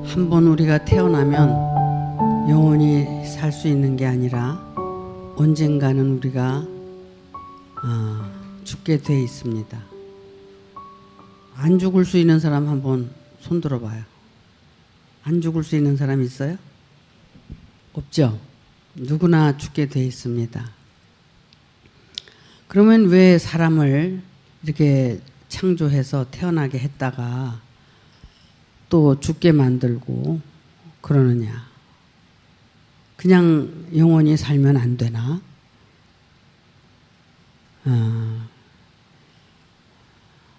한 번 우리가 태어나면 영원히 살 수 있는 게 아니라 언젠가는 우리가 죽게 돼 있습니다. 안 죽을 수 있는 사람 한번 손 들어봐요. 안 죽을 수 있는 사람 있어요? 없죠? 누구나 죽게 돼 있습니다. 그러면 왜 사람을 이렇게 창조해서 태어나게 했다가 또 죽게 만들고 그러느냐? 그냥 영원히 살면 안 되나?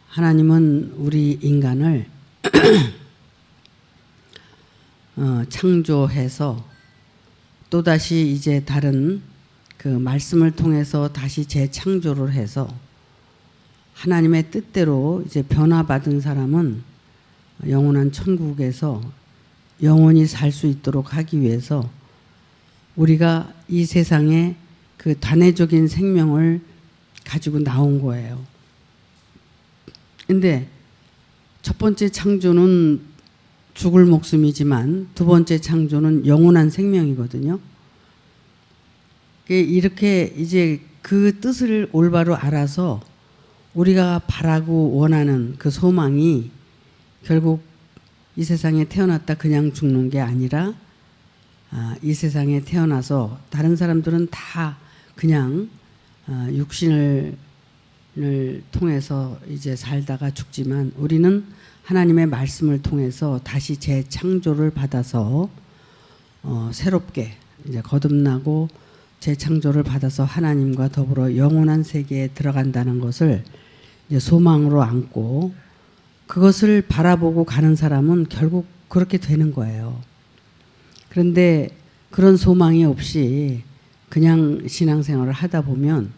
하나님은 우리 인간을 창조해서 또다시 이제 다른 그 말씀을 통해서 다시 재창조를 해서 하나님의 뜻대로 이제 변화받은 사람은 영원한 천국에서 영원히 살 수 있도록 하기 위해서 우리가 이 세상에 그 단회적인 생명을 가지고 나온 거예요. 근데 첫 번째 창조는 죽을 목숨이지만 두 번째 창조는 영원한 생명이거든요. 이렇게 이제 그 뜻을 올바로 알아서 우리가 바라고 원하는 그 소망이 결국 이 세상에 태어났다 그냥 죽는 게 아니라 이 세상에 태어나서 다른 사람들은 다 그냥 육신을 통해서 이제 살다가 죽지만 우리는 하나님의 말씀을 통해서 다시 재창조를 받아서 새롭게 이제 거듭나고 재창조를 받아서 하나님과 더불어 영원한 세계에 들어간다는 것을 이제 소망으로 안고 그것을 바라보고 가는 사람은 결국 그렇게 되는 거예요. 그런데 그런 소망이 없이 그냥 신앙생활을 하다 보면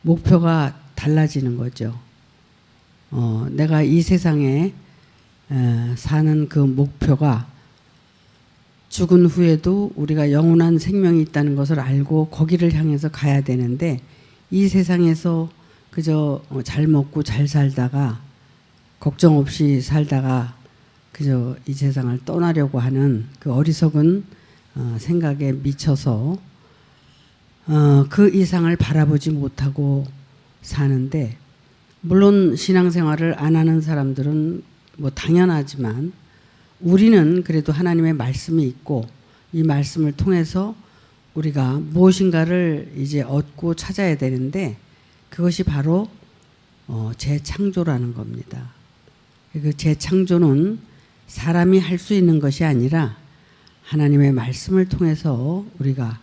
목표가 달라지는 거죠. 내가 이 세상에 사는 그 목표가 죽은 후에도 우리가 영원한 생명이 있다는 것을 알고 거기를 향해서 가야 되는데 이 세상에서 그저 잘 먹고 잘 살다가 걱정 없이 살다가 그저 이 세상을 떠나려고 하는 그 어리석은 생각에 미쳐서 그 이상을 바라보지 못하고 사는데 물론 신앙생활을 안 하는 사람들은 뭐 당연하지만 우리는 그래도 하나님의 말씀이 있고 이 말씀을 통해서 우리가 무엇인가를 이제 얻고 찾아야 되는데 그것이 바로 재창조라는 겁니다. 그 재창조는 사람이 할 수 있는 것이 아니라 하나님의 말씀을 통해서 우리가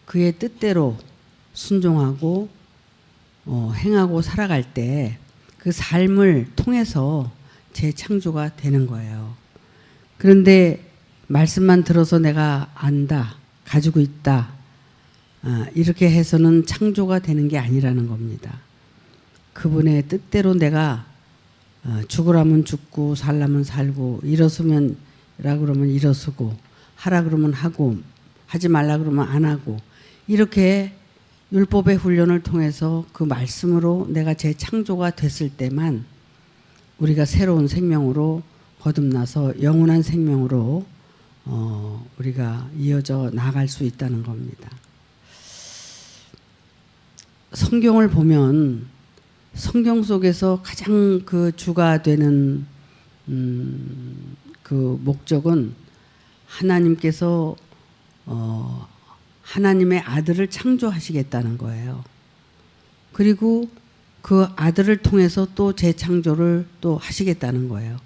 그의 뜻대로 순종하고 행하고 살아갈 때 그 삶을 통해서 재창조가 되는 거예요. 그런데 말씀만 들어서 내가 안다, 가지고 있다 이렇게 해서는 창조가 되는 게 아니라는 겁니다. 그분의 뜻대로 내가 죽으라면 죽고 살라면 살고 일어서면 라 그러면 일어서고 하라 그러면 하고 하지 말라 그러면 안 하고 이렇게 율법의 훈련을 통해서 그 말씀으로 내가 재창조가 됐을 때만 우리가 새로운 생명으로 거듭나서 영원한 생명으로 우리가 이어져 나갈 수 있다는 겁니다. 성경을 보면 성경 속에서 가장 그 주가 되는 그 목적은 하나님께서 하나님의 아들을 창조하시겠다는 거예요. 그리고 그 아들을 통해서 또 재창조를 또 하시겠다는 거예요.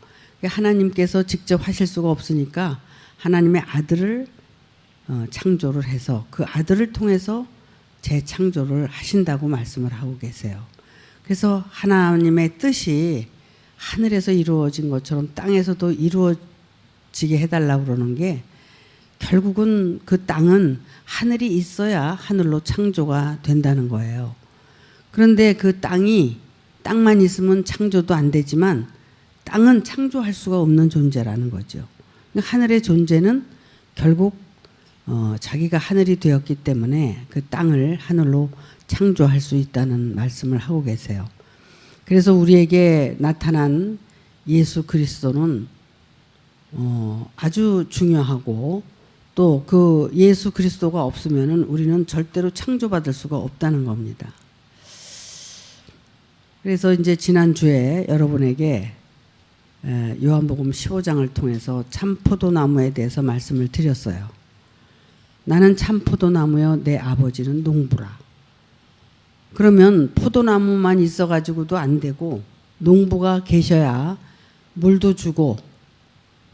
하나님께서 직접 하실 수가 없으니까 하나님의 아들을 창조를 해서 그 아들을 통해서 재창조를 하신다고 말씀을 하고 계세요. 그래서 하나님의 뜻이 하늘에서 이루어진 것처럼 땅에서도 이루어지게 해달라고 그러는 게 결국은 그 땅은 하늘이 있어야 하늘로 창조가 된다는 거예요. 그런데 그 땅만 있으면 창조도 안 되지만 땅은 창조할 수가 없는 존재라는 거죠. 하늘의 존재는 결국 자기가 하늘이 되었기 때문에 그 땅을 하늘로 창조할 수 있다는 말씀을 하고 계세요. 그래서 우리에게 나타난 예수 그리스도는 아주 중요하고 또 그 예수 그리스도가 없으면은 우리는 절대로 창조받을 수가 없다는 겁니다. 그래서 이제 지난주에 여러분에게 요한복음 15장을 통해서 참 포도나무에 대해서 말씀을 드렸어요. 나는 참 포도나무여 내 아버지는 농부라. 그러면 포도나무만 있어가지고도 안 되고 농부가 계셔야 물도 주고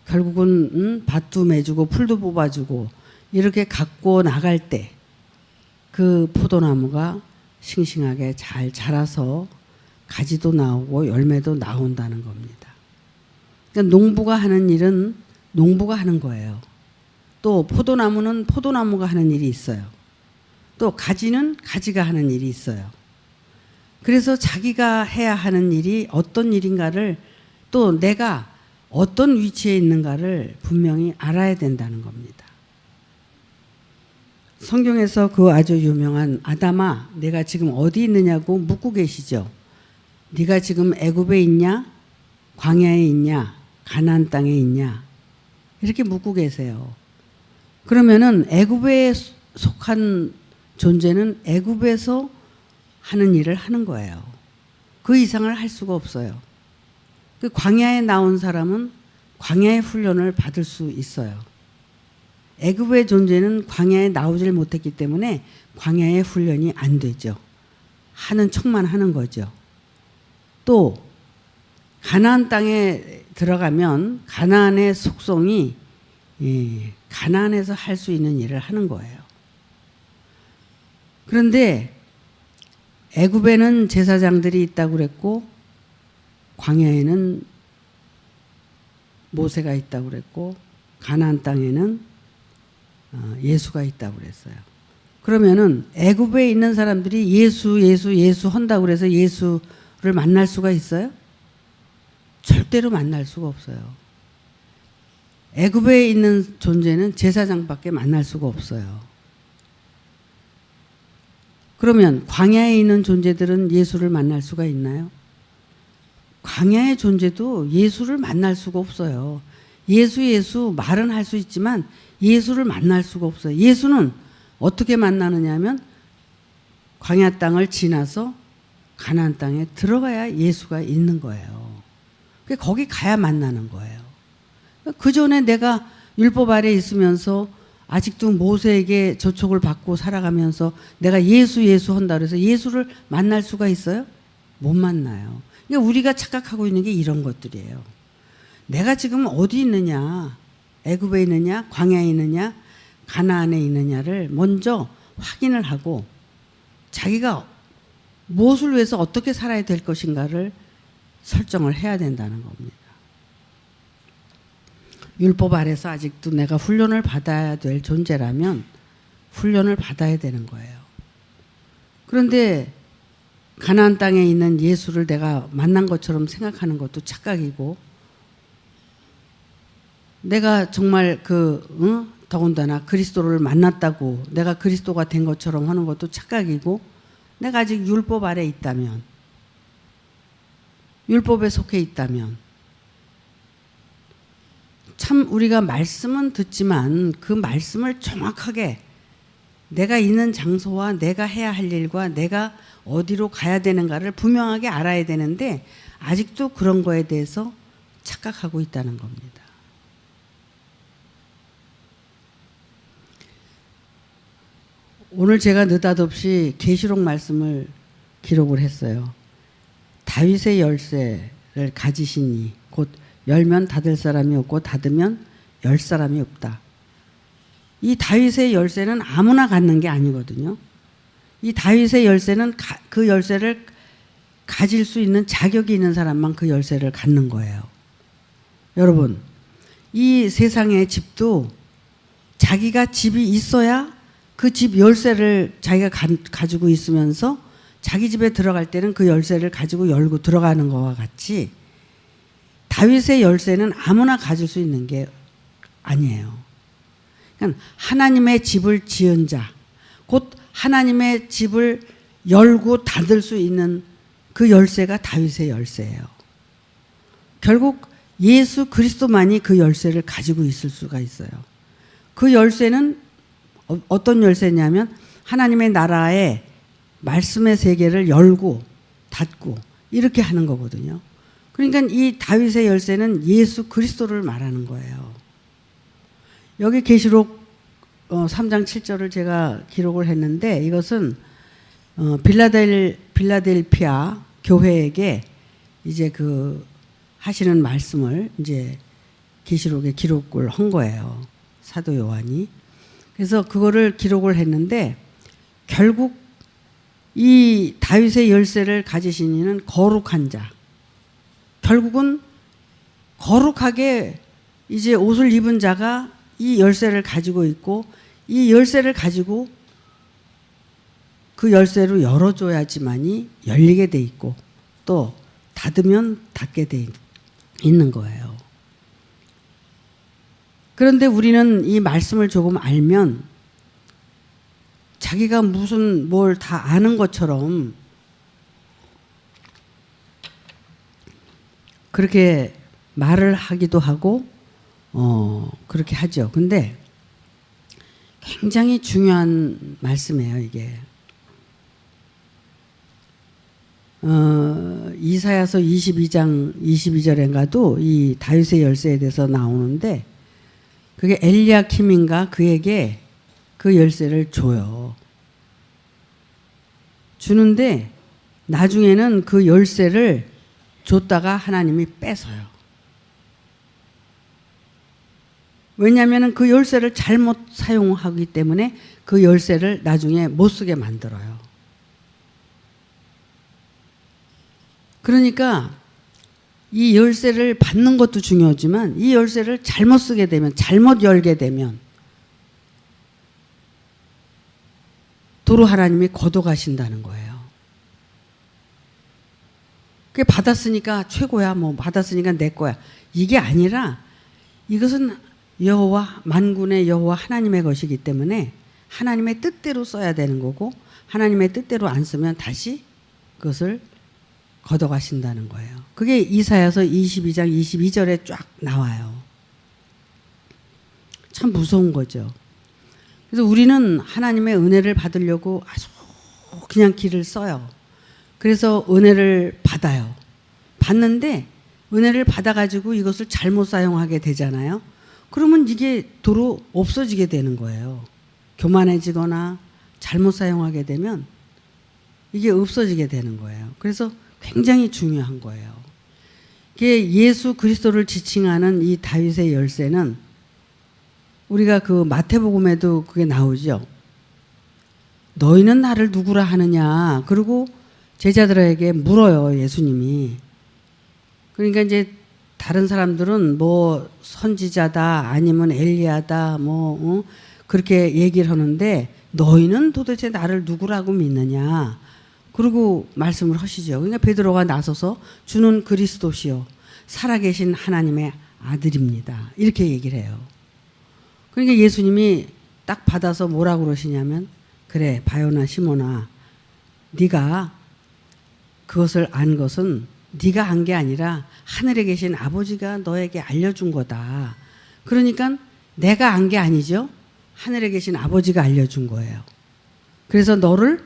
결국은 밭도 매주고 풀도 뽑아주고 이렇게 갖고 나갈 때 그 포도나무가 싱싱하게 잘 자라서 가지도 나오고 열매도 나온다는 겁니다. 그러니까 농부가 하는 일은 농부가 하는 거예요. 또 포도나무는 포도나무가 하는 일이 있어요. 또 가지는 가지가 하는 일이 있어요. 그래서 자기가 해야 하는 일이 어떤 일인가를 또 내가 어떤 위치에 있는가를 분명히 알아야 된다는 겁니다. 성경에서 그 아주 유명한 아담아 내가 지금 어디 있느냐고 묻고 계시죠. 네가 지금 애굽에 있냐? 광야에 있냐? 가나안 땅에 있냐? 이렇게 묻고 계세요. 그러면은 애굽에 속한 존재는 애굽에서 하는 일을 하는 거예요. 그 이상을 할 수가 없어요. 그 광야에 나온 사람은 광야의 훈련을 받을 수 있어요. 애굽의 존재는 광야에 나오질 못했기 때문에 광야의 훈련이 안 되죠. 하는 척만 하는 거죠. 또 가나안 땅에 들어가면 가나안의 속성이 가나안에서 할 수 있는 일을 하는 거예요. 그런데 애굽에는 제사장들이 있다고 그랬고 광야에는 모세가 있다고 그랬고 가나안 땅에는 예수가 있다고 그랬어요. 그러면은 애굽에 있는 사람들이 예수 한다고 그래서 예수를 만날 수가 있어요? 절대로 만날 수가 없어요. 애굽에 있는 존재는 제사장밖에 만날 수가 없어요. 그러면 광야에 있는 존재들은 예수를 만날 수가 있나요? 광야의 존재도 예수를 만날 수가 없어요. 예수 말은 할 수 있지만 예수를 만날 수가 없어요. 예수는 어떻게 만나느냐 하면 광야 땅을 지나서 가나안 땅에 들어가야 예수가 있는 거예요. 거기 가야 만나는 거예요. 그 전에 내가 율법 아래 있으면서 아직도 모세에게 저촉을 받고 살아가면서 내가 예수 한다 그래서 예수를 만날 수가 있어요? 못 만나요. 그러니까 우리가 착각하고 있는 게 이런 것들이에요. 내가 지금 어디 있느냐, 애굽에 있느냐, 광야에 있느냐, 가나안에 있느냐를 먼저 확인을 하고 자기가 무엇을 위해서 어떻게 살아야 될 것인가를 설정을 해야 된다는 겁니다. 율법 아래서 아직도 내가 훈련을 받아야 될 존재라면 훈련을 받아야 되는 거예요. 그런데 가나안 땅에 있는 예수를 내가 만난 것처럼 생각하는 것도 착각이고 내가 정말 더군다나 그리스도를 만났다고 내가 그리스도가 된 것처럼 하는 것도 착각이고 내가 아직 율법 아래 있다면 율법에 속해 있다면 참 우리가 말씀은 듣지만 그 말씀을 정확하게 내가 있는 장소와 내가 해야 할 일과 내가 어디로 가야 되는가를 분명하게 알아야 되는데 아직도 그런 거에 대해서 착각하고 있다는 겁니다. 오늘 제가 느닷없이 계시록 말씀을 기록을 했어요. 다윗의 열쇠를 가지시니 곧 열면 닫을 사람이 없고 닫으면 열 사람이 없다. 이 다윗의 열쇠는 아무나 갖는 게 아니거든요. 이 다윗의 열쇠는 그 열쇠를 가질 수 있는 자격이 있는 사람만 그 열쇠를 갖는 거예요. 여러분, 이 세상의 집도 자기가 집이 있어야 그 집 열쇠를 자기가 가지고 있으면서 자기 집에 들어갈 때는 그 열쇠를 가지고 열고 들어가는 것과 같이 다윗의 열쇠는 아무나 가질 수 있는 게 아니에요. 그러니까 하나님의 집을 지은 자, 곧 하나님의 집을 열고 닫을 수 있는 그 열쇠가 다윗의 열쇠예요. 결국 예수 그리스도만이 그 열쇠를 가지고 있을 수가 있어요. 그 열쇠는 어떤 열쇠냐면 하나님의 나라의 말씀의 세계를 열고 닫고 이렇게 하는 거거든요. 그러니까 이 다윗의 열쇠는 예수 그리스도를 말하는 거예요. 여기 계시록 3장 7절을 제가 기록을 했는데 이것은 빌라델피아 교회에게 이제 그 하시는 말씀을 이제 계시록에 기록을 한 거예요. 사도 요한이. 그래서 그거를 기록을 했는데 결국 이 다윗의 열쇠를 가지신 이는 거룩한 자. 결국은 거룩하게 이제 옷을 입은 자가 이 열쇠를 가지고 있고 이 열쇠를 가지고 그 열쇠로 열어줘야지만이 열리게 돼 있고 또 닫으면 닫게 돼 있는 거예요. 그런데 우리는 이 말씀을 조금 알면 자기가 무슨 뭘 다 아는 것처럼 그렇게 말을 하기도 하고 그렇게 하죠. 근데 굉장히 중요한 말씀이에요, 이게. 이사야서 22장 22절인가도 이 다윗의 열쇠에 대해서 나오는데 그게 엘리야킴인가 그에게 그 열쇠를 줘요. 주는데 나중에는 그 열쇠를 줬다가 하나님이 뺏어요. 왜냐하면 그 열쇠를 잘못 사용하기 때문에 그 열쇠를 나중에 못 쓰게 만들어요. 그러니까 이 열쇠를 받는 것도 중요하지만 이 열쇠를 잘못 쓰게 되면, 잘못 열게 되면 도로 하나님이 걷어가신다는 거예요. 그게 받았으니까 최고야, 뭐 받았으니까 내 거야. 이게 아니라 이것은 여호와, 만군의 여호와 하나님의 것이기 때문에 하나님의 뜻대로 써야 되는 거고 하나님의 뜻대로 안 쓰면 다시 그것을 걷어가신다는 거예요. 그게 이사야서 22장 22절에 쫙 나와요. 참 무서운 거죠. 그래서 우리는 하나님의 은혜를 받으려고 아주 그냥 길을 써요. 그래서 은혜를 받아요. 받는데 은혜를 받아가지고 이것을 잘못 사용하게 되잖아요. 그러면 이게 도로 없어지게 되는 거예요. 교만해지거나 잘못 사용하게 되면 이게 없어지게 되는 거예요. 그래서 굉장히 중요한 거예요. 이게 예수 그리스도를 지칭하는 이 다윗의 열쇠는 우리가 그 마태복음에도 그게 나오죠. 너희는 나를 누구라 하느냐. 그리고 제자들에게 물어요, 예수님이. 그러니까 이제 다른 사람들은 뭐 선지자다 아니면 엘리야다 뭐 그렇게 얘기를 하는데 너희는 도대체 나를 누구라고 믿느냐. 그리고 말씀을 하시죠. 그러니까 베드로가 나서서 주는 그리스도시요 살아계신 하나님의 아들입니다. 이렇게 얘기를 해요. 그러니까 예수님이 딱 받아서 뭐라고 그러시냐면 그래 바요나 시몬아 네가 그것을 안 것은 네가 안 게 아니라 하늘에 계신 아버지가 너에게 알려준 거다. 그러니까 내가 안 게 아니죠. 하늘에 계신 아버지가 알려준 거예요. 그래서 너를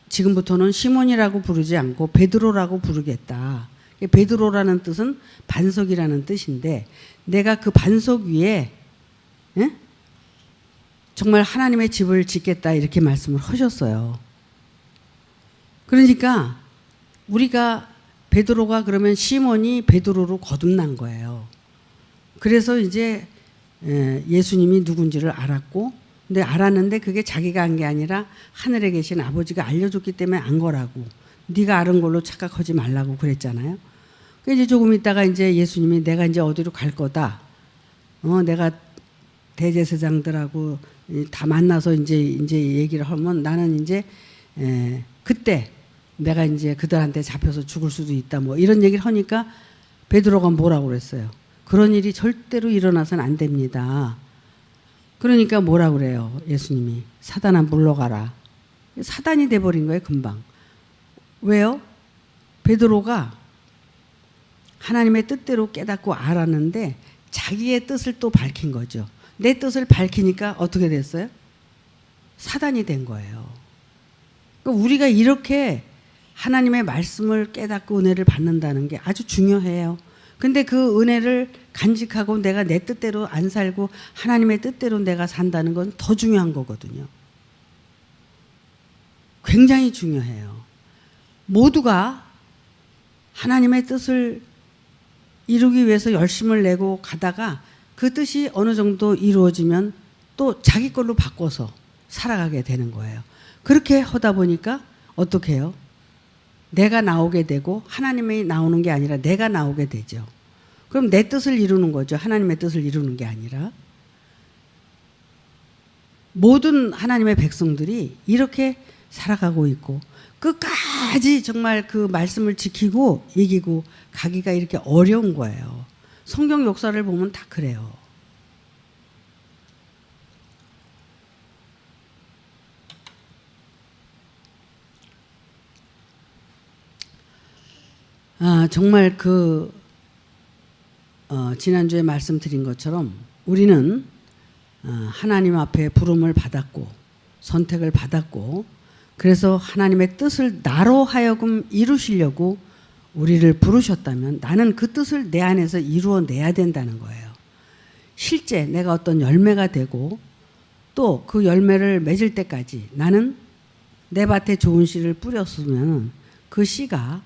지금부터는 시몬이라고 부르지 않고 베드로라고 부르겠다. 베드로라는 뜻은 반석이라는 뜻인데 내가 그 반석 위에 정말 하나님의 집을 짓겠다 이렇게 말씀을 하셨어요. 그러니까 우리가 베드로가 그러면 시몬이 베드로로 거듭난 거예요. 그래서 이제 예수님이 누군지를 알았고 근데 알았는데 그게 자기가 한 게 아니라 하늘에 계신 아버지가 알려줬기 때문에 안 거라고. 네가 아는 걸로 착각하지 말라고 그랬잖아요. 이제 조금 있다가 이제 예수님이 내가 이제 어디로 갈 거다. 내가 대제사장들하고 다 만나서 이제 얘기를 하면 나는 이제 그때 내가 이제 그들한테 잡혀서 죽을 수도 있다. 뭐 이런 얘기를 하니까 베드로가 뭐라고 그랬어요. 그런 일이 절대로 일어나서는 안 됩니다. 그러니까 뭐라고 그래요. 예수님이 사단아 물러가라. 사단이 돼버린 거예요. 금방. 왜요? 베드로가 하나님의 뜻대로 깨닫고 알았는데 자기의 뜻을 또 밝힌 거죠. 내 뜻을 밝히니까 어떻게 됐어요? 사단이 된 거예요. 그러니까 우리가 이렇게 하나님의 말씀을 깨닫고 은혜를 받는다는 게 아주 중요해요. 근데 그 은혜를 간직하고 내가 내 뜻대로 안 살고 하나님의 뜻대로 내가 산다는 건 더 중요한 거거든요. 굉장히 중요해요. 모두가 하나님의 뜻을 이루기 위해서 열심을 내고 가다가 그 뜻이 어느 정도 이루어지면 또 자기 걸로 바꿔서 살아가게 되는 거예요. 그렇게 하다 보니까 어떻게 해요? 내가 나오게 되고 하나님이 나오는 게 아니라 내가 나오게 되죠. 그럼 내 뜻을 이루는 거죠. 하나님의 뜻을 이루는 게 아니라. 모든 하나님의 백성들이 이렇게 살아가고 있고 끝까지 정말 그 말씀을 지키고 이기고 가기가 이렇게 어려운 거예요. 성경 역사를 보면 다 그래요. 정말 지난주에 말씀드린 것처럼 우리는 하나님 앞에 부름을 받았고 선택을 받았고 그래서 하나님의 뜻을 나로 하여금 이루시려고 우리를 부르셨다면 나는 그 뜻을 내 안에서 이루어내야 된다는 거예요. 실제 내가 어떤 열매가 되고 또 그 열매를 맺을 때까지 나는 내 밭에 좋은 씨를 뿌렸으면 그 씨가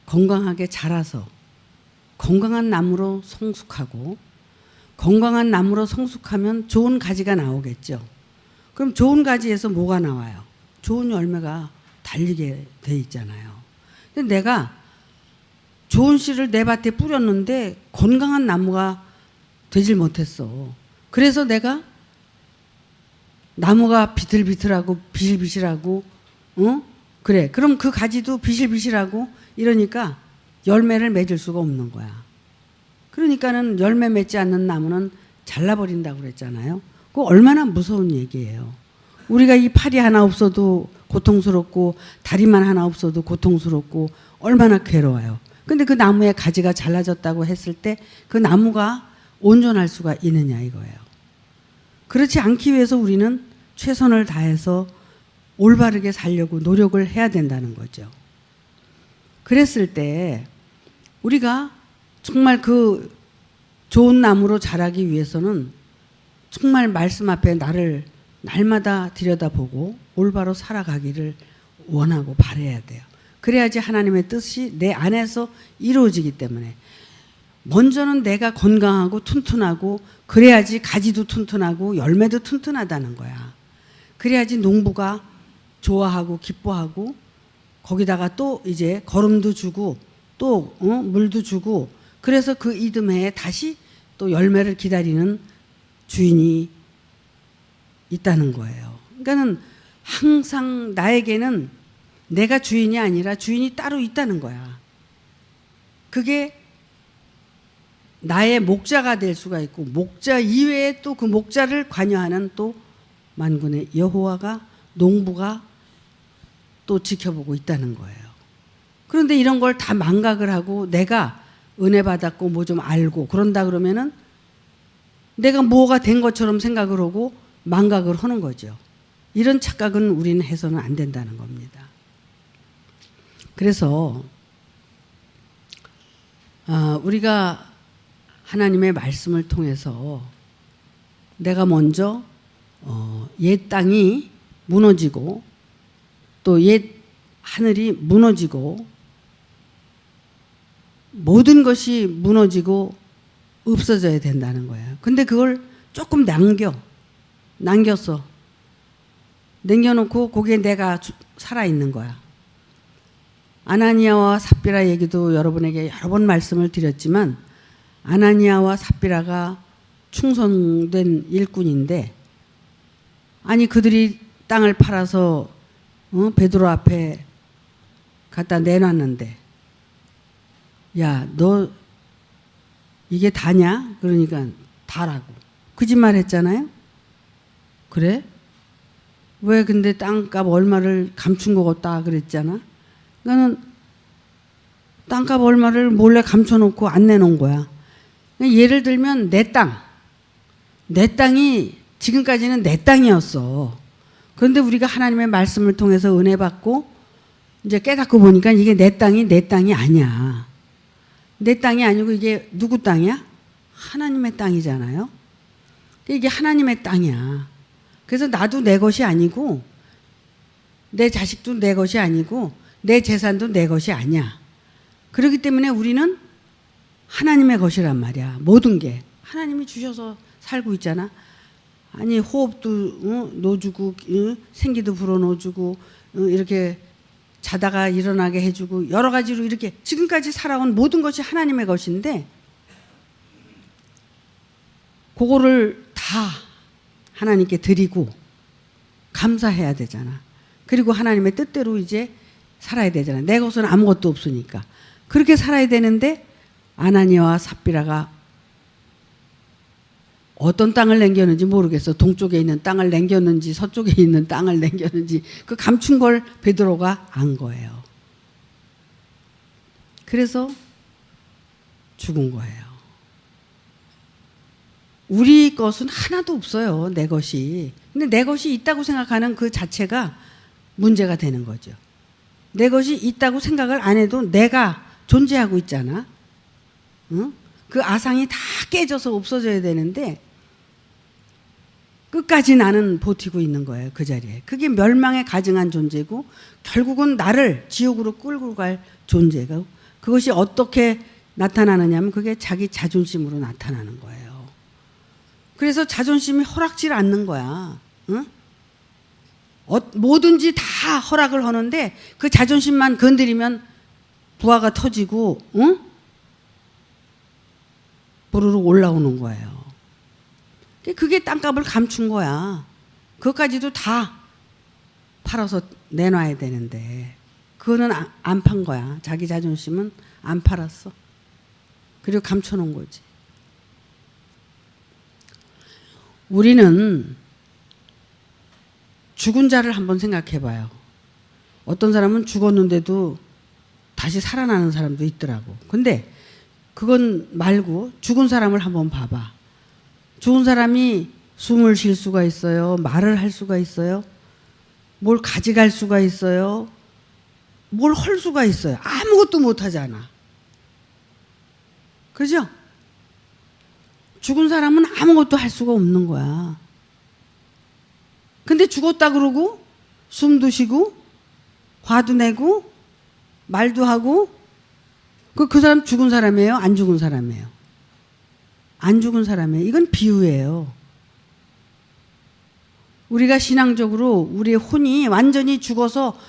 건강하게 자라서 건강한 나무로 성숙하고 건강한 나무로 성숙하면 좋은 가지가 나오겠죠. 그럼 좋은 가지에서 뭐가 나와요? 좋은 열매가 달리게 돼 있잖아요. 근데 내가 좋은 씨를 내 밭에 뿌렸는데 건강한 나무가 되질 못했어. 그래서 내가 나무가 비틀비틀하고 비실비실하고 그래. 그럼 그 가지도 비실비실하고 이러니까 열매를 맺을 수가 없는 거야. 그러니까는 열매 맺지 않는 나무는 잘라버린다고 그랬잖아요. 그거 얼마나 무서운 얘기예요. 우리가 이 팔이 하나 없어도 고통스럽고 다리만 하나 없어도 고통스럽고 얼마나 괴로워요. 근데 그 나무의 가지가 잘라졌다고 했을 때 그 나무가 온전할 수가 있느냐 이거예요. 그렇지 않기 위해서 우리는 최선을 다해서 올바르게 살려고 노력을 해야 된다는 거죠. 그랬을 때 우리가 정말 그 좋은 나무로 자라기 위해서는 정말 말씀 앞에 나를 날마다 들여다보고 올바로 살아가기를 원하고 바라야 돼요. 그래야지 하나님의 뜻이 내 안에서 이루어지기 때문에 먼저는 내가 건강하고 튼튼하고 그래야지 가지도 튼튼하고 열매도 튼튼하다는 거야. 그래야지 농부가 좋아하고 기뻐하고 거기다가 또 이제 거름도 주고 또 물도 주고 그래서 그 이듬해에 다시 또 열매를 기다리는 주인이 있다는 거예요. 그러니까는 항상 나에게는 내가 주인이 아니라 주인이 따로 있다는 거야. 그게 나의 목자가 될 수가 있고 목자 이외에 또 그 목자를 관여하는 또 만군의 여호와가 농부가 또 지켜보고 있다는 거예요. 그런데 이런 걸 다 망각을 하고 내가 은혜 받았고 뭐 좀 알고 그런다 그러면은 내가 뭐가 된 것처럼 생각을 하고 망각을 하는 거죠. 이런 착각은 우리는 해서는 안 된다는 겁니다. 그래서 우리가 하나님의 말씀을 통해서 내가 먼저 옛 땅이 무너지고 또 옛 하늘이 무너지고 모든 것이 무너지고 없어져야 된다는 거예요. 근데 그걸 조금 남겼어. 남겨놓고 거기에 내가 살아있는 거야. 아나니아와 삽비라 얘기도 여러분에게 여러 번 말씀을 드렸지만 아나니아와 삽비라가 충성된 일꾼인데 아니 그들이 땅을 팔아서 베드로 앞에 갖다 내놨는데 야, 너 이게 다냐? 그러니까 다라고. 거짓말 했잖아요? 그래? 왜 근데 땅값 얼마를 감춘 거 같다 그랬잖아? 그러니까는 땅값 얼마를 몰래 감춰놓고 안 내놓은 거야. 예를 들면 내 땅이 지금까지는 내 땅이었어. 그런데 우리가 하나님의 말씀을 통해서 은혜 받고 이제 깨닫고 보니까 이게 내 땅이 아니야. 내 땅이 아니고 이게 누구 땅이야? 하나님의 땅이잖아요. 이게 하나님의 땅이야. 그래서 나도 내 것이 아니고 내 자식도 내 것이 아니고 내 재산도 내 것이 아니야. 그렇기 때문에 우리는 하나님의 것이란 말이야. 모든 게 하나님이 주셔서 살고 있잖아. 아니 호흡도 넣어주고 생기도 불어넣어주고 이렇게 자다가 일어나게 해주고 여러 가지로 이렇게 지금까지 살아온 모든 것이 하나님의 것인데 그거를 다 하나님께 드리고 감사해야 되잖아. 그리고 하나님의 뜻대로 이제 살아야 되잖아. 내 것은 아무것도 없으니까. 그렇게 살아야 되는데 아나니아와 삽비라가 어떤 땅을 남겼는지 모르겠어. 동쪽에 있는 땅을 남겼는지 서쪽에 있는 땅을 남겼는지 그 감춘 걸 베드로가 안 거예요. 그래서 죽은 거예요. 우리 것은 하나도 없어요. 내 것이. 근데 내 것이 있다고 생각하는 그 자체가 문제가 되는 거죠. 내 것이 있다고 생각을 안 해도 내가 존재하고 있잖아. 응? 그 아상이 다 깨져서 없어져야 되는데 끝까지 나는 버티고 있는 거예요. 그 자리에. 그게 멸망에 가증한 존재고 결국은 나를 지옥으로 끌고 갈 존재가 그것이 어떻게 나타나느냐면 그게 자기 자존심으로 나타나는 거예요. 그래서 자존심이 허락질 않는 거야. 응? 뭐든지 다 허락을 하는데 그 자존심만 건드리면 부하가 터지고 응? 부르륵 올라오는 거예요. 그게 땅값을 감춘 거야. 그것까지도 다 팔아서 내놔야 되는데 그거는 안 판 거야. 자기 자존심은 안 팔았어. 그리고 감춰놓은 거지. 우리는 죽은 자를 한번 생각해 봐요. 어떤 사람은 죽었는데도 다시 살아나는 사람도 있더라고. 근데 그건 말고 죽은 사람을 한번 봐봐. 죽은 사람이 숨을 쉴 수가 있어요. 말을 할 수가 있어요. 뭘 가져갈 수가 있어요. 뭘 할 수가 있어요. 아무것도 못 하잖아. 그죠? 죽은 사람은 아무것도 할 수가 없는 거야. 근데 죽었다 그러고 숨도 쉬고 화도 내고 말도 하고 그 사람 죽은 사람이에요? 안 죽은 사람이에요? 안 죽은 사람이에요. 이건 비유예요. 우리가 신앙적으로 우리의 혼이 완전히 죽어서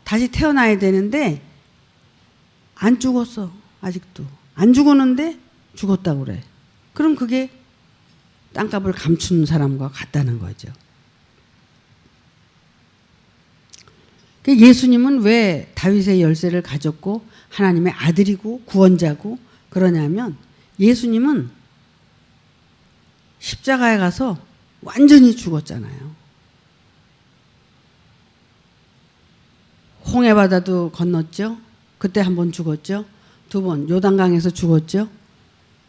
다시 태어나야 되는데 안 죽었어. 아직도. 안 죽었는데 죽었다고 그래. 그럼 그게 땅값을 감춘 사람과 같다는 거죠. 예수님은 왜 다윗의 열쇠를 가졌고 하나님의 아들이고 구원자고 그러냐면 예수님은 십자가에 가서 완전히 죽었잖아요. 홍해바다도 건넜죠. 그때 한 번 죽었죠. 2번 요단강에서 죽었죠.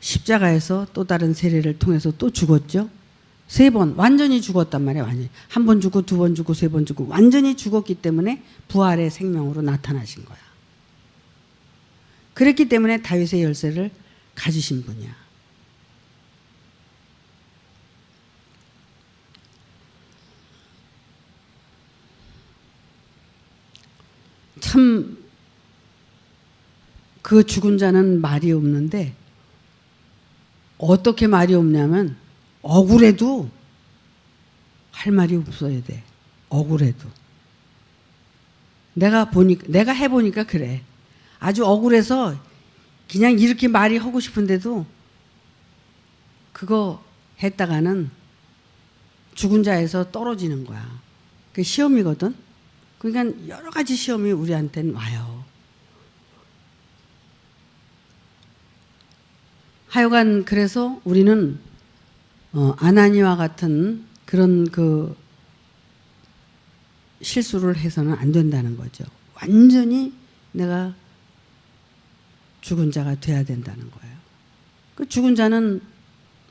십자가에서 또 다른 세례를 통해서 또 죽었죠. 3번 완전히 죽었단 말이에요. 완전히. 1번 죽고 2번 죽고 3번 죽고 완전히 죽었기 때문에 부활의 생명으로 나타나신 거야. 그랬기 때문에 다윗의 열쇠를 가지신 분이야. 참 그 죽은 자는 말이 없는데 어떻게 말이 없냐면 억울해도 할 말이 없어야 돼. 억울해도. 내가 해보니까 그래. 아주 억울해서 그냥 이렇게 말이 하고 싶은데도 그거 했다가는 죽은 자에서 떨어지는 거야. 그게 시험이거든. 그러니까 여러 가지 시험이 우리한테는 와요. 하여간 그래서 우리는 아나니와 같은 그런 그 실수를 해서는 안 된다는 거죠. 완전히 내가 죽은 자가 돼야 된다는 거예요. 그 죽은 자는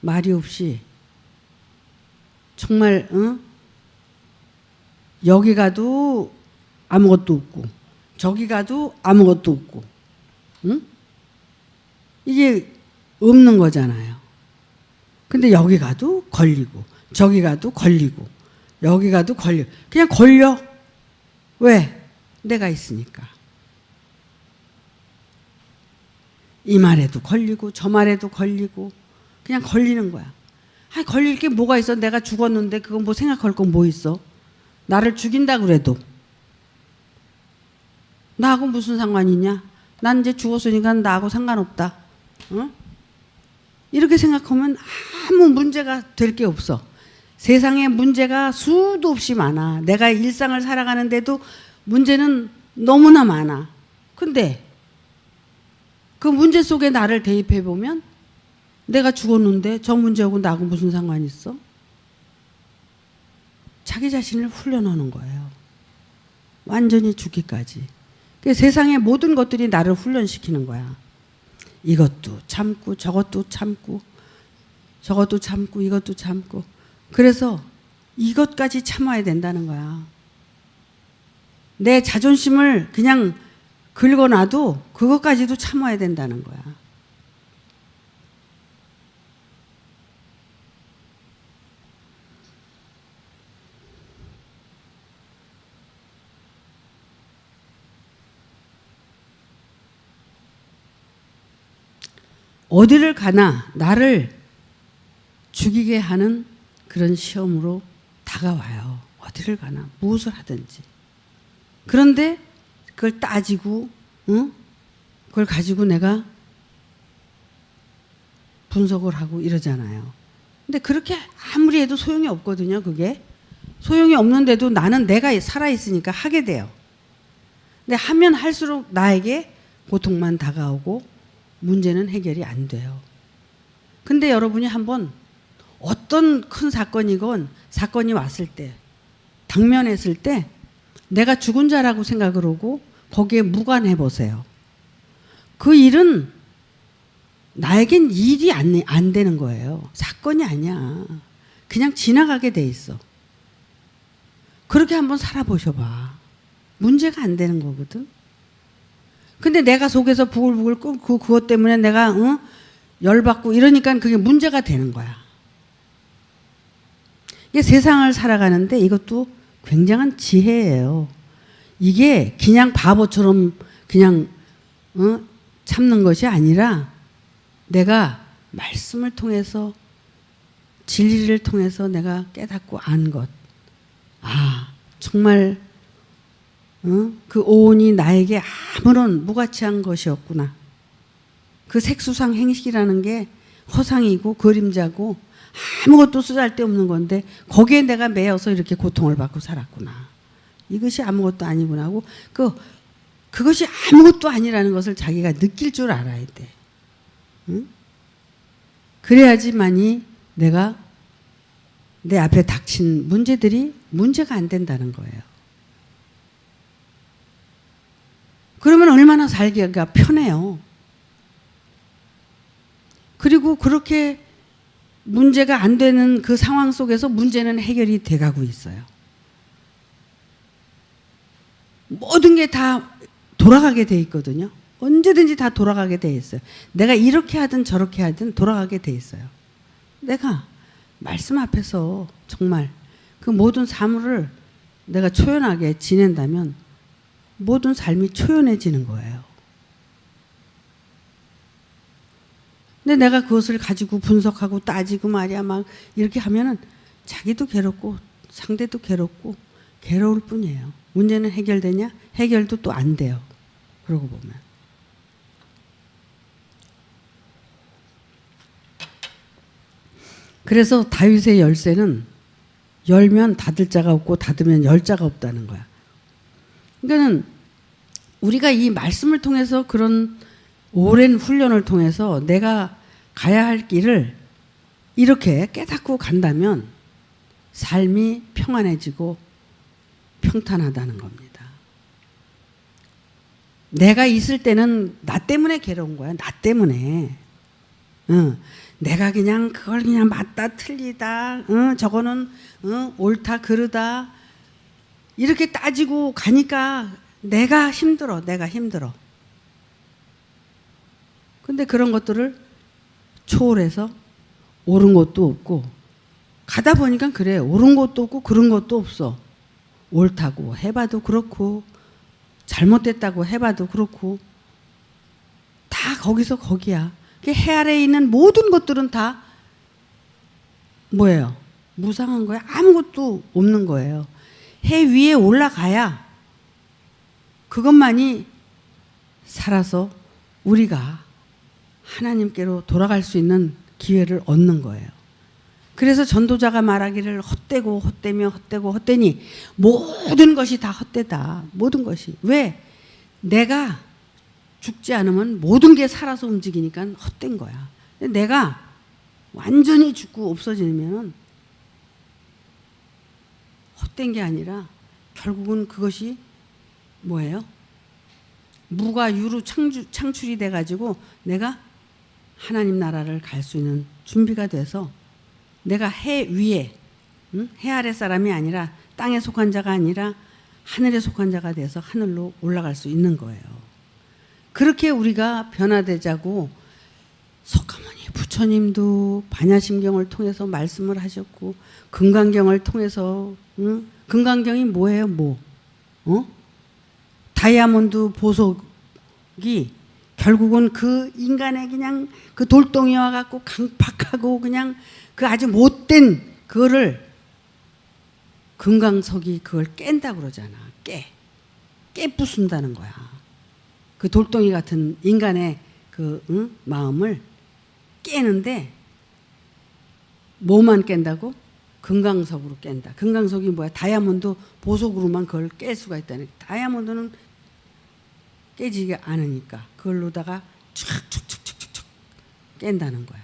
말이 없이 정말 여기 가도 아무것도 없고 저기 가도 아무것도 없고 이게 없는 거잖아요. 근데 여기 가도 걸리고 저기 가도 걸리고 여기 가도 걸리고 그냥 걸려. 왜? 내가 있으니까. 이 말에도 걸리고 저 말에도 걸리고 그냥 걸리는 거야. 아니 걸릴 게 뭐가 있어. 내가 죽었는데 그건 뭐 생각할 건 뭐 있어. 나를 죽인다 그래도 나하고 무슨 상관이냐. 난 이제 죽었으니까 나하고 상관없다. 이렇게 생각하면 아무 문제가 될 게 없어. 세상에 문제가 수도 없이 많아. 내가 일상을 살아가는데도 문제는 너무나 많아. 근데 그 문제 속에 나를 대입해 보면 내가 죽었는데 저 문제하고 나하고 무슨 상관이 있어? 자기 자신을 훈련하는 거예요. 완전히 죽기까지. 세상의 모든 것들이 나를 훈련시키는 거야. 이것도 참고 저것도 참고 저것도 참고 이것도 참고. 그래서 이것까지 참아야 된다는 거야. 내 자존심을 그냥 긁어놔도 그것까지도 참아야 된다는 거야. 어디를 가나 나를 죽이게 하는 그런 시험으로 다가와요. 어디를 가나 무엇을 하든지. 그런데 그걸 따지고 그걸 가지고 내가 분석을 하고 이러잖아요. 근데 그렇게 아무리 해도 소용이 없거든요. 그게 소용이 없는데도 나는 내가 살아있으니까 하게 돼요. 근데 하면 할수록 나에게 고통만 다가오고 문제는 해결이 안 돼요. 근데 여러분이 한번 어떤 큰 사건이건 사건이 왔을 때 당면했을 때 내가 죽은 자라고 생각을 하고 거기에 무관해 보세요. 그 일은 나에겐 일이 안 되는 거예요. 사건이 아니야. 그냥 지나가게 돼 있어. 그렇게 한번 살아보셔봐. 문제가 안 되는 거거든. 근데 내가 속에서 부글부글 끓고 그것 때문에 내가 열받고 이러니까 그게 문제가 되는 거야. 이게 세상을 살아가는데 이것도 굉장한 지혜예요. 이게 그냥 바보처럼 그냥 참는 것이 아니라 내가 말씀을 통해서 진리를 통해서 내가 깨닫고 안 것. 아, 정말 그 오온이 나에게 아무런 무가치한 것이었구나. 그 색수상 행식이라는 게 허상이고 그림자고 아무것도 쓰잘데없는 건데 거기에 내가 매여서 이렇게 고통을 받고 살았구나. 이것이 아무것도 아니구나 하고 그것이 아무것도 아니라는 것을 자기가 느낄 줄 알아야 돼. 응? 그래야지만이 내가 내 앞에 닥친 문제들이 문제가 안 된다는 거예요. 그러면 얼마나 살기가 편해요. 그리고 그렇게 문제가 안 되는 그 상황 속에서 문제는 해결이 돼가고 있어요. 모든 게 다 돌아가게 돼 있거든요. 언제든지 다 돌아가게 돼 있어요. 내가 이렇게 하든 저렇게 하든 돌아가게 돼 있어요. 내가 말씀 앞에서 정말 그 모든 사물을 내가 초연하게 지낸다면 모든 삶이 초연해지는 거예요. 근데 내가 그것을 가지고 분석하고 따지고 말이야 막 이렇게 하면은 자기도 괴롭고 상대도 괴롭고 괴로울 뿐이에요. 문제는 해결되냐? 해결도 또 안 돼요. 그러고 보면. 그래서 다윗의 열쇠는 열면 닫을 자가 없고 닫으면 열 자가 없다는 거야. 그러니까는 우리가 이 말씀을 통해서 그런 오랜 훈련을 통해서 내가 가야 할 길을 이렇게 깨닫고 간다면 삶이 평안해지고 평탄하다는 겁니다. 내가 있을 때는 나 때문에 괴로운 거야. 나 때문에. 내가 그냥 그걸 그냥 맞다 틀리다, 저거는 옳다 그르다 이렇게 따지고 가니까 내가 힘들어. 근데 그런 것들을 초월해서 옳은 것도 없고 가다 보니까 그래. 옳은 것도 없고 그런 것도 없어. 옳다고 해봐도 그렇고 잘못됐다고 해봐도 그렇고 다 거기서 거기야. 해 아래에 있는 모든 것들은 다 뭐예요? 무상한 거야. 아무것도 없는 거예요. 해 위에 올라가야 그것만이 살아서 우리가 하나님께로 돌아갈 수 있는 기회를 얻는 거예요. 그래서 전도자가 말하기를 헛되고 헛되며 헛되고 헛되니 모든 것이 다 헛되다. 모든 것이. 왜? 내가 죽지 않으면 모든 게 살아서 움직이니까 헛된 거야. 근데 내가 완전히 죽고 없어지면 헛된 게 아니라 결국은 그것이 뭐예요? 무가 유로 창출이 돼가지고 내가 하나님 나라를 갈 수 있는 준비가 돼서 내가 해 위에, 해 아래 사람이 아니라 땅에 속한 자가 아니라 하늘에 속한 자가 돼서 하늘로 올라갈 수 있는 거예요. 그렇게 우리가 변화되자고 석가모니 부처님도 반야심경을 통해서 말씀을 하셨고 금강경을 통해서 금강경이 뭐예요? 다이아몬드 보석이 결국은 그 인간의 그냥 그 돌덩이와 같고 강팍하고 그냥 그 아주 못된 그거를 금강석이 그걸 깬다고 그러잖아. 깨 부순다는 거야. 그 돌덩이 같은 인간의 그 마음을 깨는데 뭐만 깬다고? 금강석으로 깬다. 금강석이 뭐야? 다이아몬드 보석으로만 그걸 깰 수가 있다는. 다이아몬드는 깨지지 않으니까 그걸로다가 촥촥촥촥촥 깬다는 거야.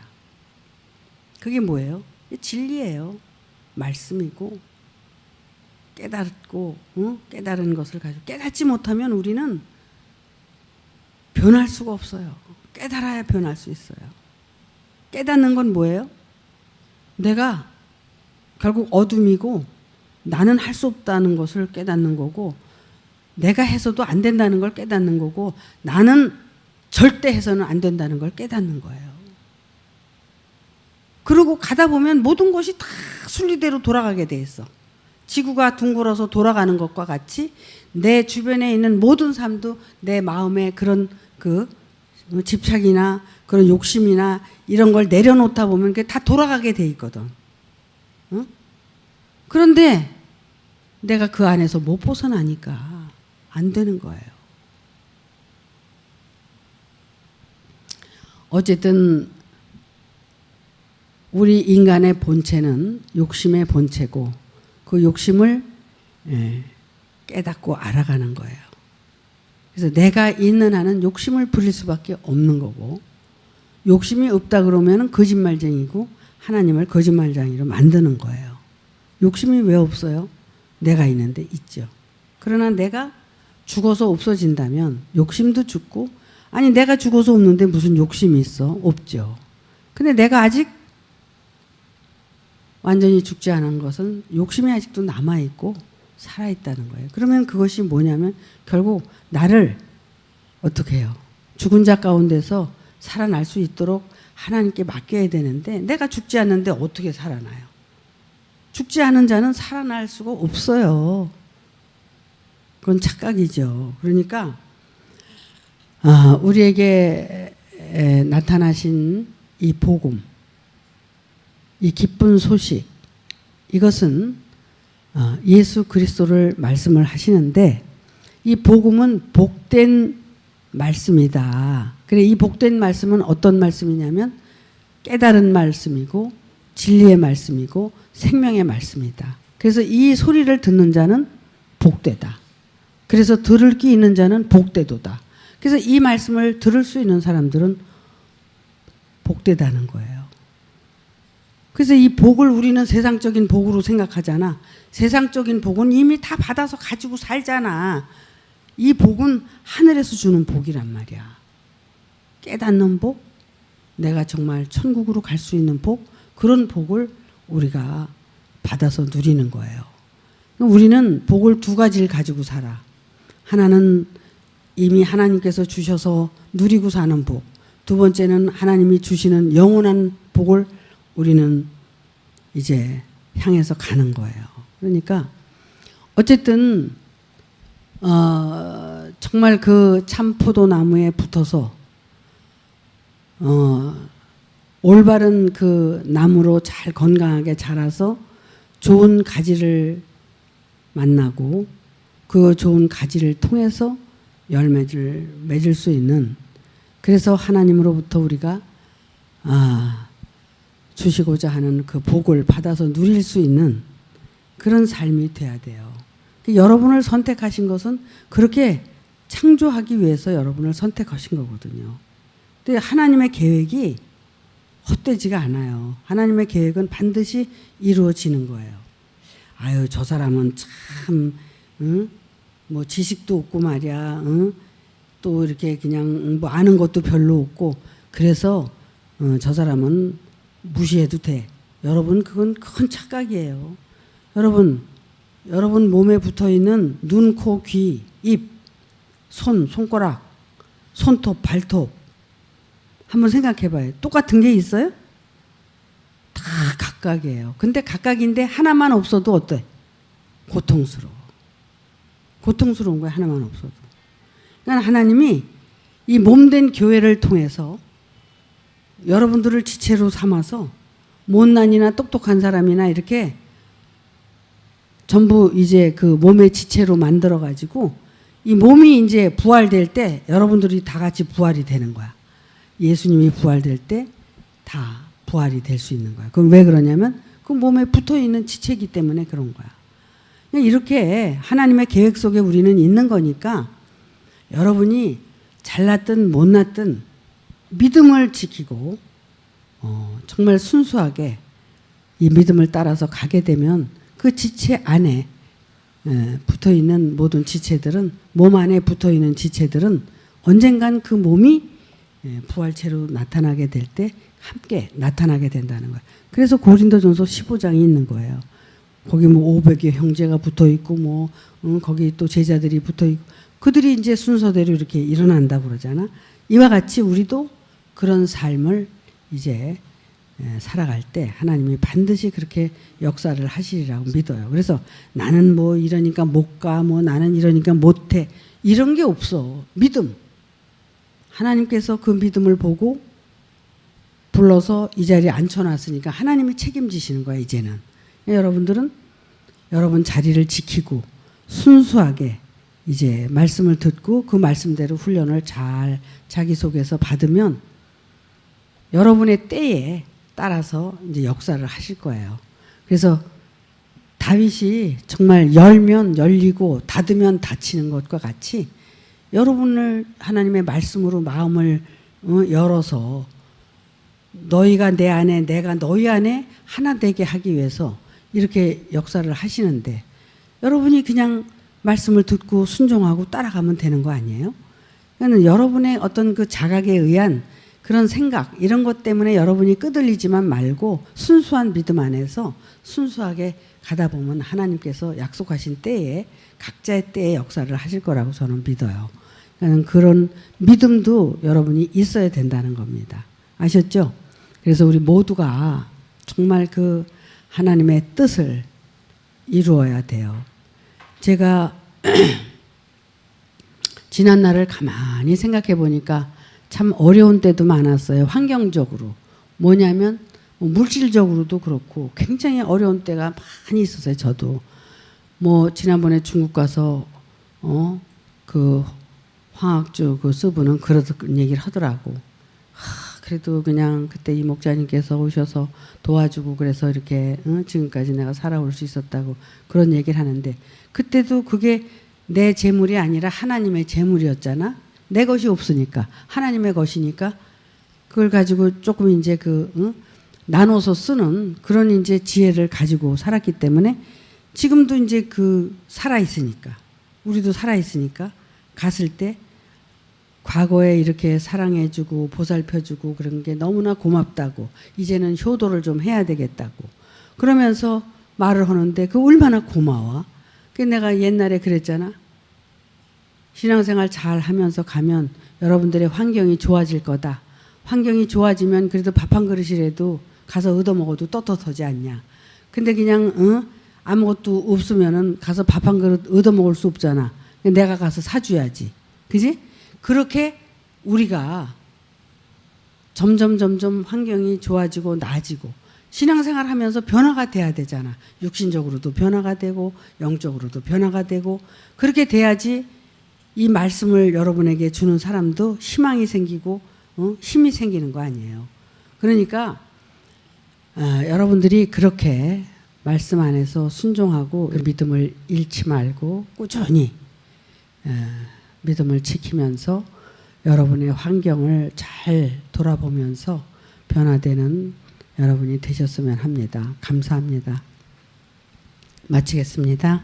그게 뭐예요? 진리예요. 말씀이고 깨닫고 깨달은 것을 가지고 깨닫지 못하면 우리는 변할 수가 없어요. 깨달아야 변할 수 있어요. 깨닫는 건 뭐예요? 내가 결국 어둠이고 나는 할 수 없다는 것을 깨닫는 거고 내가 해서도 안 된다는 걸 깨닫는 거고 나는 절대 해서는 안 된다는 걸 깨닫는 거예요. 그러고 가다 보면 모든 것이 다 순리대로 돌아가게 돼 있어. 지구가 둥글어서 돌아가는 것과 같이 내 주변에 있는 모든 삶도 내 마음에 그런 그 집착이나 그런 욕심이나 이런 걸 내려놓다 보면 그게 다 돌아가게 돼 있거든. 그런데 내가 그 안에서 못 벗어나니까 안 되는 거예요. 어쨌든 우리 인간의 본체는 욕심의 본체고 그 욕심을 깨닫고 알아가는 거예요. 그래서 내가 있는 한은 욕심을 부릴 수밖에 없는 거고 욕심이 없다 그러면 거짓말쟁이고 하나님을 거짓말쟁이로 만드는 거예요. 욕심이 왜 없어요? 내가 있는데 있죠. 그러나 내가 죽어서 없어진다면 욕심도 죽고 아니 내가 죽어서 없는데 무슨 욕심이 있어? 없죠. 근데 내가 아직 완전히 죽지 않은 것은 욕심이 아직도 남아있고 살아있다는 거예요. 그러면 그것이 뭐냐면 결국 나를 어떻게 해요? 죽은 자 가운데서 살아날 수 있도록 하나님께 맡겨야 되는데 내가 죽지 않는데 어떻게 살아나요? 죽지 않은 자는 살아날 수가 없어요. 그건 착각이죠. 그러니까 우리에게 나타나신 이 복음, 이 기쁜 소식, 이것은 예수 그리스도를 말씀을 하시는데 이 복음은 복된 말씀이다. 그래, 이 복된 말씀은 어떤 말씀이냐면 깨달은 말씀이고 진리의 말씀이고 생명의 말씀이다. 그래서 이 소리를 듣는 자는 복되다. 그래서 들을 끼 있는 자는 복되도다. 그래서 이 말씀을 들을 수 있는 사람들은 복되다는 거예요. 그래서 이 복을 우리는 세상적인 복으로 생각하잖아. 세상적인 복은 이미 다 받아서 가지고 살잖아. 이 복은 하늘에서 주는 복이란 말이야. 깨닫는 복, 내가 정말 천국으로 갈 수 있는 복, 그런 복을 우리가 받아서 누리는 거예요. 우리는 복을 두 가지를 가지고 살아. 하나는 이미 하나님께서 주셔서 누리고 사는 복. 두 번째는 하나님이 주시는 영원한 복을 우리는 이제 향해서 가는 거예요. 그러니까 어쨌든 정말 그 참포도나무에 붙어서 올바른 그 나무로 잘 건강하게 자라서 좋은 가지를 만나고 그 좋은 가지를 통해서 열매를 맺을 수 있는, 그래서 하나님으로부터 우리가 주시고자 하는 그 복을 받아서 누릴 수 있는 그런 삶이 돼야 돼요. 여러분을 선택하신 것은 그렇게 창조하기 위해서 여러분을 선택하신 거거든요. 근데 하나님의 계획이 헛되지가 않아요. 하나님의 계획은 반드시 이루어지는 거예요. 아유, 저 사람은 참, 뭐 지식도 없고 말이야. 또 이렇게 그냥 뭐 아는 것도 별로 없고, 그래서 저 사람은 무시해도 돼. 여러분, 그건 큰 착각이에요. 여러분 몸에 붙어 있는 눈, 코, 귀, 입, 손가락, 손톱, 발톱. 한번 생각해 봐요. 똑같은 게 있어요? 다 각각이에요. 근데 각각인데 하나만 없어도 어때? 고통스러워. 고통스러운 거야, 하나만 없어도. 그러니까 하나님이 이 몸된 교회를 통해서 여러분들을 지체로 삼아서 못난이나 똑똑한 사람이나 이렇게 전부 이제 그 몸의 지체로 만들어가지고 이 몸이 이제 부활될 때 여러분들이 다 같이 부활이 되는 거야. 예수님이 부활될 때 다 부활이 될 수 있는 거야. 그럼 왜 그러냐면 그 몸에 붙어 있는 지체이기 때문에 그런 거야. 이렇게 하나님의 계획 속에 우리는 있는 거니까 여러분이 잘났든 못났든 믿음을 지키고 정말 순수하게 이 믿음을 따라서 가게 되면 그 지체 안에 붙어 있는 모든 지체들은, 몸 안에 붙어 있는 지체들은 언젠간 그 몸이 부활체로 나타나게 될 때 함께 나타나게 된다는 거예요. 그래서 고린도전서 15장이 있는 거예요. 거기 뭐 500여 형제가 붙어 있고 뭐 거기 또 제자들이 붙어 있고 그들이 이제 순서대로 이렇게 일어난다고 그러잖아. 이와 같이 우리도 그런 삶을 이제 살아갈 때 하나님이 반드시 그렇게 역사를 하시리라고 믿어요. 그래서 나는 뭐 이러니까 못 가, 뭐 나는 이러니까 못해, 이런 게 없어. 믿음. 하나님께서 그 믿음을 보고 불러서 이 자리에 앉혀놨으니까 하나님이 책임지시는 거야, 이제는. 여러분들은 여러분 자리를 지키고 순수하게 이제 말씀을 듣고 그 말씀대로 훈련을 잘 자기 속에서 받으면 여러분의 때에 따라서 이제 역사를 하실 거예요. 그래서 다윗이 정말 열면 열리고 닫으면 닫히는 것과 같이 여러분을 하나님의 말씀으로 마음을 열어서 너희가 내 안에 내가 너희 안에 하나 되게 하기 위해서 이렇게 역사를 하시는데 여러분이 그냥 말씀을 듣고 순종하고 따라가면 되는 거 아니에요? 그러니까 여러분의 어떤 그 자각에 의한 그런 생각 이런 것 때문에 여러분이 끄들리지만 말고 순수한 믿음 안에서 순수하게 가다 보면 하나님께서 약속하신 때에 각자의 때에 역사를 하실 거라고 저는 믿어요. 그러니까 그런 믿음도 여러분이 있어야 된다는 겁니다. 아셨죠? 그래서 우리 모두가 정말 그 하나님의 뜻을 이루어야 돼요. 제가 지난 날을 가만히 생각해 보니까 참 어려운 때도 많았어요. 환경적으로. 뭐냐면 물질적으로도 그렇고 굉장히 어려운 때가 많이 있었어요. 저도. 뭐 지난번에 중국 가서 그 화학주 그 수부는 그런 얘기를 하더라고. 그래도 그냥 그때 이 목자님께서 오셔서 도와주고 그래서 이렇게 지금까지 내가 살아올 수 있었다고 그런 얘기를 하는데 그때도 그게 내 재물이 아니라 하나님의 재물이었잖아. 내 것이 없으니까 하나님의 것이니까 그걸 가지고 조금 이제 나눠서 쓰는 그런 이제 지혜를 가지고 살았기 때문에 지금도 이제 살아 있으니까 우리도 살아 있으니까 갔을 때 과거에 이렇게 사랑해주고 보살펴주고 그런 게 너무나 고맙다고 이제는 효도를 좀 해야 되겠다고 그러면서 말을 하는데 그 얼마나 고마워. 그 내가 옛날에 그랬잖아. 신앙생활 잘 하면서 가면 여러분들의 환경이 좋아질 거다. 환경이 좋아지면 그래도 밥 한 그릇이라도 가서 얻어먹어도 떳떳하지 않냐. 근데 그냥 아무것도 없으면은 가서 밥 한 그릇 얻어먹을 수 없잖아. 내가 가서 사줘야지. 그지? 그렇게 우리가 점점 환경이 좋아지고 나아지고 신앙생활 하면서 변화가 돼야 되잖아. 육신적으로도 변화가 되고 영적으로도 변화가 되고 그렇게 돼야지 이 말씀을 여러분에게 주는 사람도 희망이 생기고 힘이 생기는 거 아니에요. 그러니까 여러분들이 그렇게 말씀 안에서 순종하고 그 믿음을 잃지 말고 꾸준히 믿음을 지키면서 여러분의 환경을 잘 돌아보면서 변화되는 여러분이 되셨으면 합니다. 감사합니다. 마치겠습니다.